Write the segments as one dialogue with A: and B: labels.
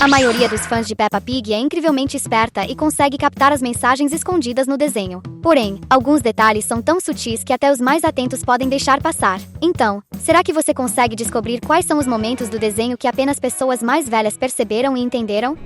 A: A maioria dos fãs de Peppa Pig é incrivelmente esperta e consegue captar as mensagens escondidas no desenho. Porém, alguns detalhes são tão sutis que até os mais atentos podem deixar passar. Então, será que você consegue descobrir quais são os momentos do desenho que apenas pessoas mais velhas perceberam e entenderam?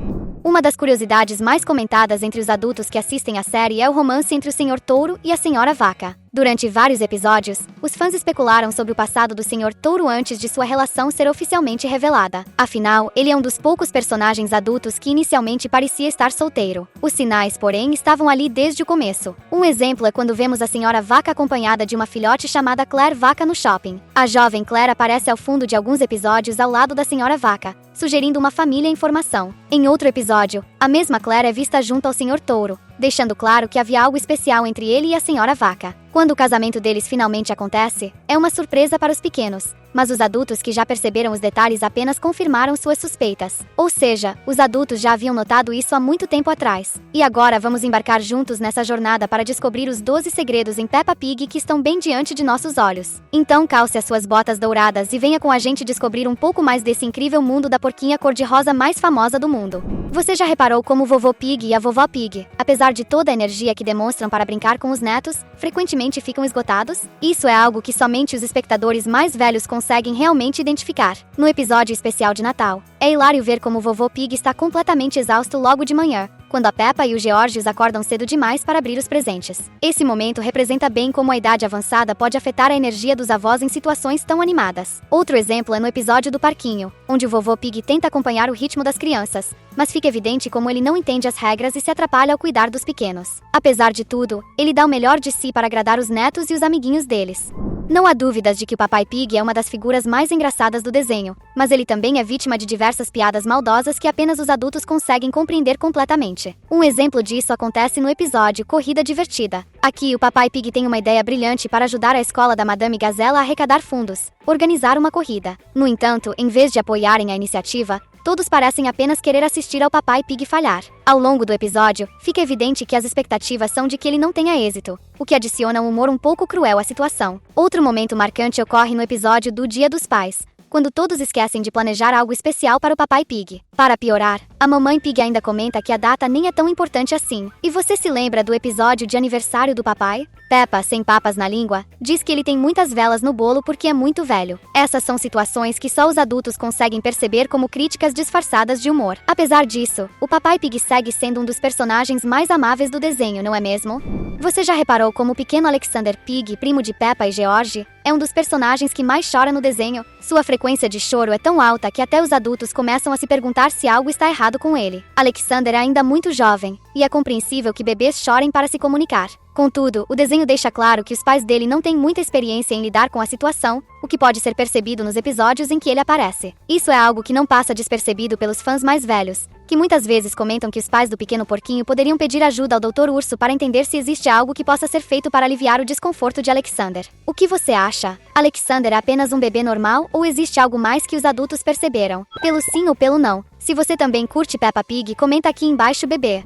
A: Uma das curiosidades mais comentadas entre os adultos que assistem a série é o romance entre o Sr. Touro e a Sra. Vaca. Durante vários episódios, os fãs especularam sobre o passado do Sr. Touro antes de sua relação ser oficialmente revelada. Afinal, ele é um dos poucos personagens adultos que inicialmente parecia estar solteiro. Os sinais, porém, estavam ali desde o começo. Um exemplo é quando vemos a Sra. Vaca acompanhada de uma filhote chamada Claire Vaca no shopping. A jovem Claire aparece ao fundo de alguns episódios ao lado da Sra. Vaca, sugerindo uma família em formação. Em outro episódio, a mesma Claire é vista junto ao Sr. Touro, deixando claro que havia algo especial entre ele e a Sra. Vaca. Quando o casamento deles finalmente acontece, é uma surpresa para os pequenos, mas os adultos que já perceberam os detalhes apenas confirmaram suas suspeitas. Ou seja, os adultos já haviam notado isso há muito tempo atrás. E agora vamos embarcar juntos nessa jornada para descobrir os 12 segredos em Peppa Pig que estão bem diante de nossos olhos. Então calce as suas botas douradas e venha com a gente descobrir um pouco mais desse incrível mundo da porquinha cor-de-rosa mais famosa do mundo. Você já reparou como o vovô Pig e a vovó Pig, apesar de toda a energia que demonstram para brincar com os netos, frequentemente ficam esgotados? Isso é algo que somente os espectadores mais velhos conseguem realmente identificar. No episódio especial de Natal, é hilário ver como o vovô Pig está completamente exausto logo de manhã, quando a Peppa e o Georges acordam cedo demais para abrir os presentes. Esse momento representa bem como a idade avançada pode afetar a energia dos avós em situações tão animadas. Outro exemplo é no episódio do parquinho, onde o vovô Pig tenta acompanhar o ritmo das crianças, mas fica evidente como ele não entende as regras e se atrapalha ao cuidar dos pequenos. Apesar de tudo, ele dá o melhor de si para agradar os netos e os amiguinhos deles. Não há dúvidas de que o Papai Pig é uma das figuras mais engraçadas do desenho, mas ele também é vítima de diversas piadas maldosas que apenas os adultos conseguem compreender completamente. Um exemplo disso acontece no episódio Corrida Divertida. Aqui, o Papai Pig tem uma ideia brilhante para ajudar a escola da Madame Gazela a arrecadar fundos, organizar uma corrida. No entanto, em vez de apoiarem a iniciativa, todos parecem apenas querer assistir ao Papai Pig falhar. Ao longo do episódio, fica evidente que as expectativas são de que ele não tenha êxito, o que adiciona um humor um pouco cruel à situação. Outro momento marcante ocorre no episódio do Dia dos Pais, quando todos esquecem de planejar algo especial para o Papai Pig. Para piorar, a Mamãe Pig ainda comenta que a data nem é tão importante assim. E você se lembra do episódio de aniversário do papai? Peppa, sem papas na língua, diz que ele tem muitas velas no bolo porque é muito velho. Essas são situações que só os adultos conseguem perceber como críticas disfarçadas de humor. Apesar disso, o Papai Pig segue sendo um dos personagens mais amáveis do desenho, não é mesmo? Você já reparou como o pequeno Alexander Pig, primo de Peppa e George, é um dos personagens que mais chora no desenho? Sua frequência de choro é tão alta que até os adultos começam a se perguntar se algo está errado com ele. Alexander é ainda muito jovem, e é compreensível que bebês chorem para se comunicar. Contudo, o desenho deixa claro que os pais dele não têm muita experiência em lidar com a situação, o que pode ser percebido nos episódios em que ele aparece. Isso é algo que não passa despercebido pelos fãs mais velhos, que muitas vezes comentam que os pais do pequeno porquinho poderiam pedir ajuda ao Dr. Urso para entender se existe algo que possa ser feito para aliviar o desconforto de Alexander. O que você acha? Alexander é apenas um bebê normal ou existe algo mais que os adultos perceberam? Pelo sim ou pelo não? Se você também curte Peppa Pig, comenta aqui embaixo, bebê.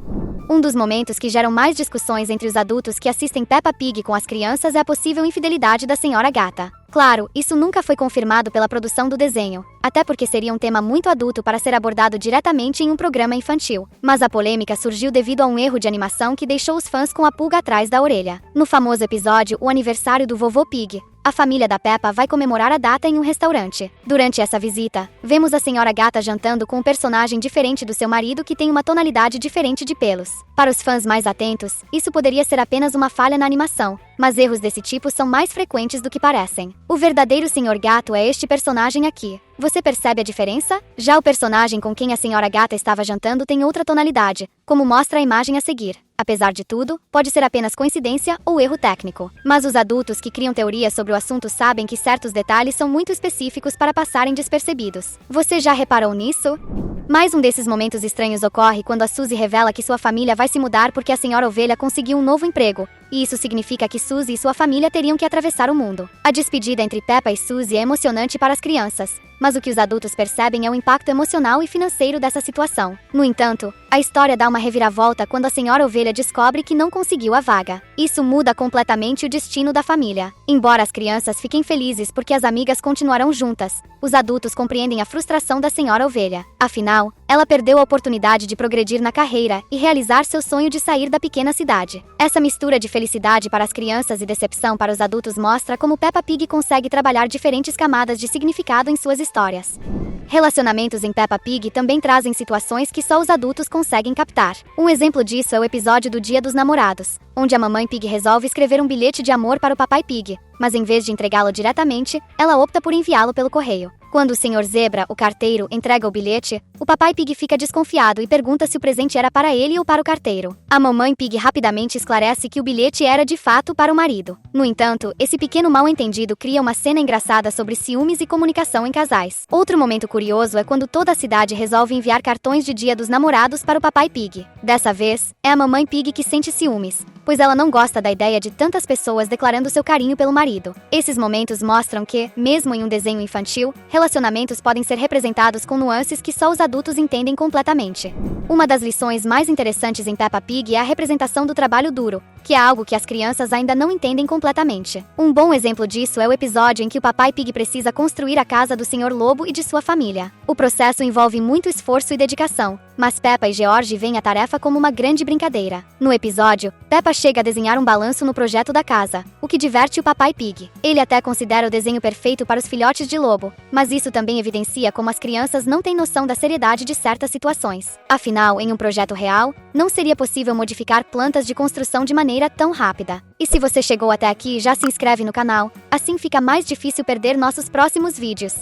A: Um dos momentos que geram mais discussões entre os adultos que assistem Peppa Pig com as crianças é a possível infidelidade da Senhora Gata. Claro, isso nunca foi confirmado pela produção do desenho, até porque seria um tema muito adulto para ser abordado diretamente em um programa infantil. Mas a polêmica surgiu devido a um erro de animação que deixou os fãs com a pulga atrás da orelha. No famoso episódio O Aniversário do Vovô Pig, a família da Peppa vai comemorar a data em um restaurante. Durante essa visita, vemos a Senhora Gata jantando com um personagem diferente do seu marido que tem uma tonalidade diferente de pelos. Para os fãs mais atentos, isso poderia ser apenas uma falha na animação, mas erros desse tipo são mais frequentes do que parecem. O verdadeiro Senhor Gato é este personagem aqui. Você percebe a diferença? Já o personagem com quem a Senhora Gata estava jantando tem outra tonalidade, como mostra a imagem a seguir. Apesar de tudo, pode ser apenas coincidência ou erro técnico. Mas os adultos que criam teorias sobre o assunto sabem que certos detalhes são muito específicos para passarem despercebidos. Você já reparou nisso? Mais um desses momentos estranhos ocorre quando a Suzy revela que sua família vai se mudar porque a Senhora Ovelha conseguiu um novo emprego, e isso significa que Suzy e sua família teriam que atravessar o mundo. A despedida entre Peppa e Suzy é emocionante para as crianças, mas o que os adultos percebem é o impacto emocional e financeiro dessa situação. No entanto, A história dá uma reviravolta quando a senhora ovelha descobre que não conseguiu a vaga. Isso muda completamente o destino da família. Embora as crianças fiquem felizes porque as amigas continuarão juntas, os adultos compreendem a frustração da senhora ovelha. Afinal, ela perdeu a oportunidade de progredir na carreira e realizar seu sonho de sair da pequena cidade. Essa mistura de felicidade para as crianças e decepção para os adultos mostra como Peppa Pig consegue trabalhar diferentes camadas de significado em suas histórias. Relacionamentos em Peppa Pig também trazem situações que só os adultos conseguem captar. Um exemplo disso é o episódio do Dia dos Namorados, onde a mamãe Pig resolve escrever um bilhete de amor para o papai Pig, mas em vez de entregá-lo diretamente, ela opta por enviá-lo pelo correio. Quando o Sr. Zebra, o carteiro, entrega o bilhete, o papai Pig fica desconfiado e pergunta se o presente era para ele ou para o carteiro. A mamãe Pig rapidamente esclarece que o bilhete era de fato para o marido. No entanto, esse pequeno mal-entendido cria uma cena engraçada sobre ciúmes e comunicação em casais. Outro momento curioso é quando toda a cidade resolve enviar cartões de Dia dos Namorados para o papai Pig. Dessa vez, é a mamãe Pig que sente ciúmes, pois ela não gosta da ideia de tantas pessoas declarando seu carinho pelo marido. Esses momentos mostram que, mesmo em um desenho infantil, relacionamentos podem ser representados com nuances que só os adultos entendem completamente. Uma das lições mais interessantes em Peppa Pig é a representação do trabalho duro, que é algo que as crianças ainda não entendem completamente. Um bom exemplo disso é o episódio em que o papai Pig precisa construir a casa do Sr. Lobo e de sua família. O processo envolve muito esforço e dedicação, mas Peppa e George veem a tarefa como uma grande brincadeira. No episódio, Peppa chega a desenhar um balanço no projeto da casa, o que diverte o papai Pig. Ele até considera o desenho perfeito para os filhotes de lobo, mas isso também evidencia como as crianças não têm noção da seriedade de certas situações. Afinal, em um projeto real, não seria possível modificar plantas de construção de maneira tão rápida. E se você chegou até aqui, já se inscreve no canal, assim fica mais difícil perder nossos próximos vídeos.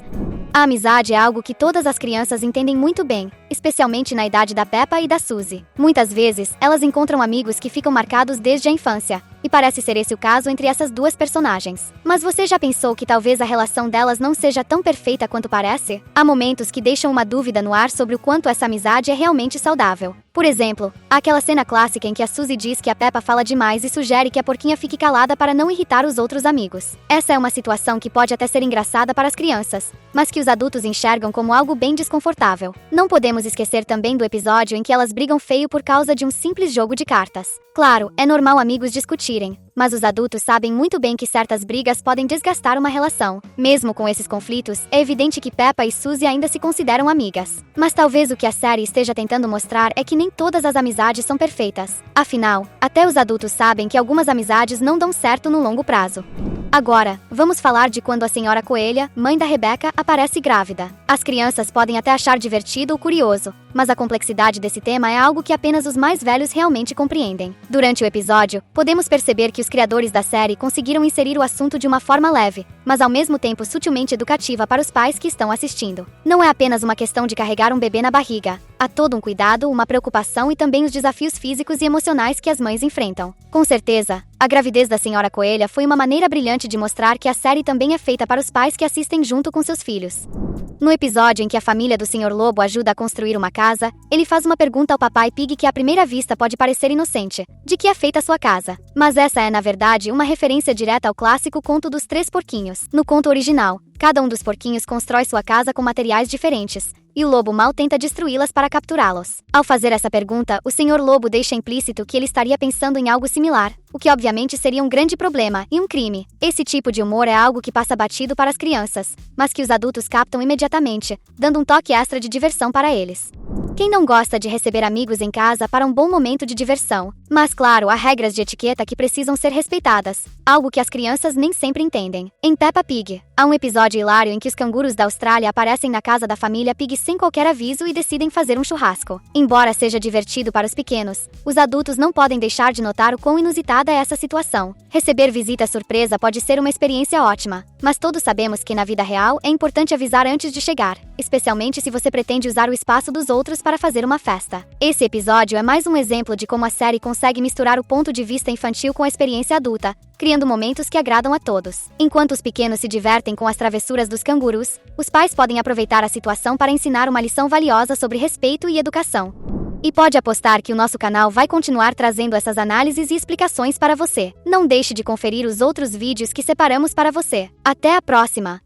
A: A amizade é algo que todas as crianças entendem muito bem, especialmente na idade da Peppa e da Suzy. Muitas vezes, elas encontram amigos que ficam marcados desde a infância, e parece ser esse o caso entre essas duas personagens. Mas você já pensou que talvez a relação delas não seja tão perfeita quanto parece? Há momentos que deixam uma dúvida no ar sobre o quanto essa amizade é realmente saudável. Por exemplo, há aquela cena clássica em que a Suzy diz que a Peppa fala demais e sugere que a porquinha fique calada para não irritar os outros amigos. Essa é uma situação que pode até ser engraçada para as crianças, mas que os adultos enxergam como algo bem desconfortável. Não podemos esquecer também do episódio em que elas brigam feio por causa de um simples jogo de cartas. Claro, é normal amigos discutirem, mas os adultos sabem muito bem que certas brigas podem desgastar uma relação. Mesmo com esses conflitos, é evidente que Peppa e Suzy ainda se consideram amigas. Mas talvez o que a série esteja tentando mostrar é que nem todas as amizades são perfeitas. Afinal, até os adultos sabem que algumas amizades não dão certo no longo prazo. Agora, vamos falar de quando a senhora Coelha, mãe da Rebecca, aparece grávida. As crianças podem até achar divertido ou curioso, mas a complexidade desse tema é algo que apenas os mais velhos realmente compreendem. Durante o episódio, podemos perceber que os criadores da série conseguiram inserir o assunto de uma forma leve, mas ao mesmo tempo sutilmente educativa para os pais que estão assistindo. Não é apenas uma questão de carregar um bebê na barriga. Há todo um cuidado, uma preocupação e também os desafios físicos e emocionais que as mães enfrentam. Com certeza, a gravidez da senhora Coelha foi uma maneira brilhante de mostrar que a série também é feita para os pais que assistem junto com seus filhos. No episódio em que a família do Sr. Lobo ajuda a construir uma casa, ele faz uma pergunta ao papai Pig que à primeira vista pode parecer inocente: de que é feita a sua casa? Mas essa é na verdade uma referência direta ao clássico conto dos Três Porquinhos. No conto original, cada um dos porquinhos constrói sua casa com materiais diferentes, e o lobo mal tenta destruí-las para capturá-los. Ao fazer essa pergunta, o Sr. Lobo deixa implícito que ele estaria pensando em algo similar, o que obviamente seria um grande problema e um crime. Esse tipo de humor é algo que passa batido para as crianças, mas que os adultos captam imediatamente, dando um toque extra de diversão para eles. Quem não gosta de receber amigos em casa para um bom momento de diversão? Mas claro, há regras de etiqueta que precisam ser respeitadas, algo que as crianças nem sempre entendem. Em Peppa Pig, há um episódio hilário em que os cangurus da Austrália aparecem na casa da família Pig sem qualquer aviso e decidem fazer um churrasco. Embora seja divertido para os pequenos, os adultos não podem deixar de notar o quão inusitada é essa situação. Receber visita surpresa pode ser uma experiência ótima, mas todos sabemos que na vida real é importante avisar antes de chegar, especialmente se você pretende usar o espaço dos outros para fazer uma festa. Esse episódio é mais um exemplo de como a série consegue misturar o ponto de vista infantil com a experiência adulta, criando momentos que agradam a todos. Enquanto os pequenos se divertem com as travessuras dos cangurus, os pais podem aproveitar a situação para ensinar uma lição valiosa sobre respeito e educação. E pode apostar que o nosso canal vai continuar trazendo essas análises e explicações para você. Não deixe de conferir os outros vídeos que separamos para você. Até a próxima!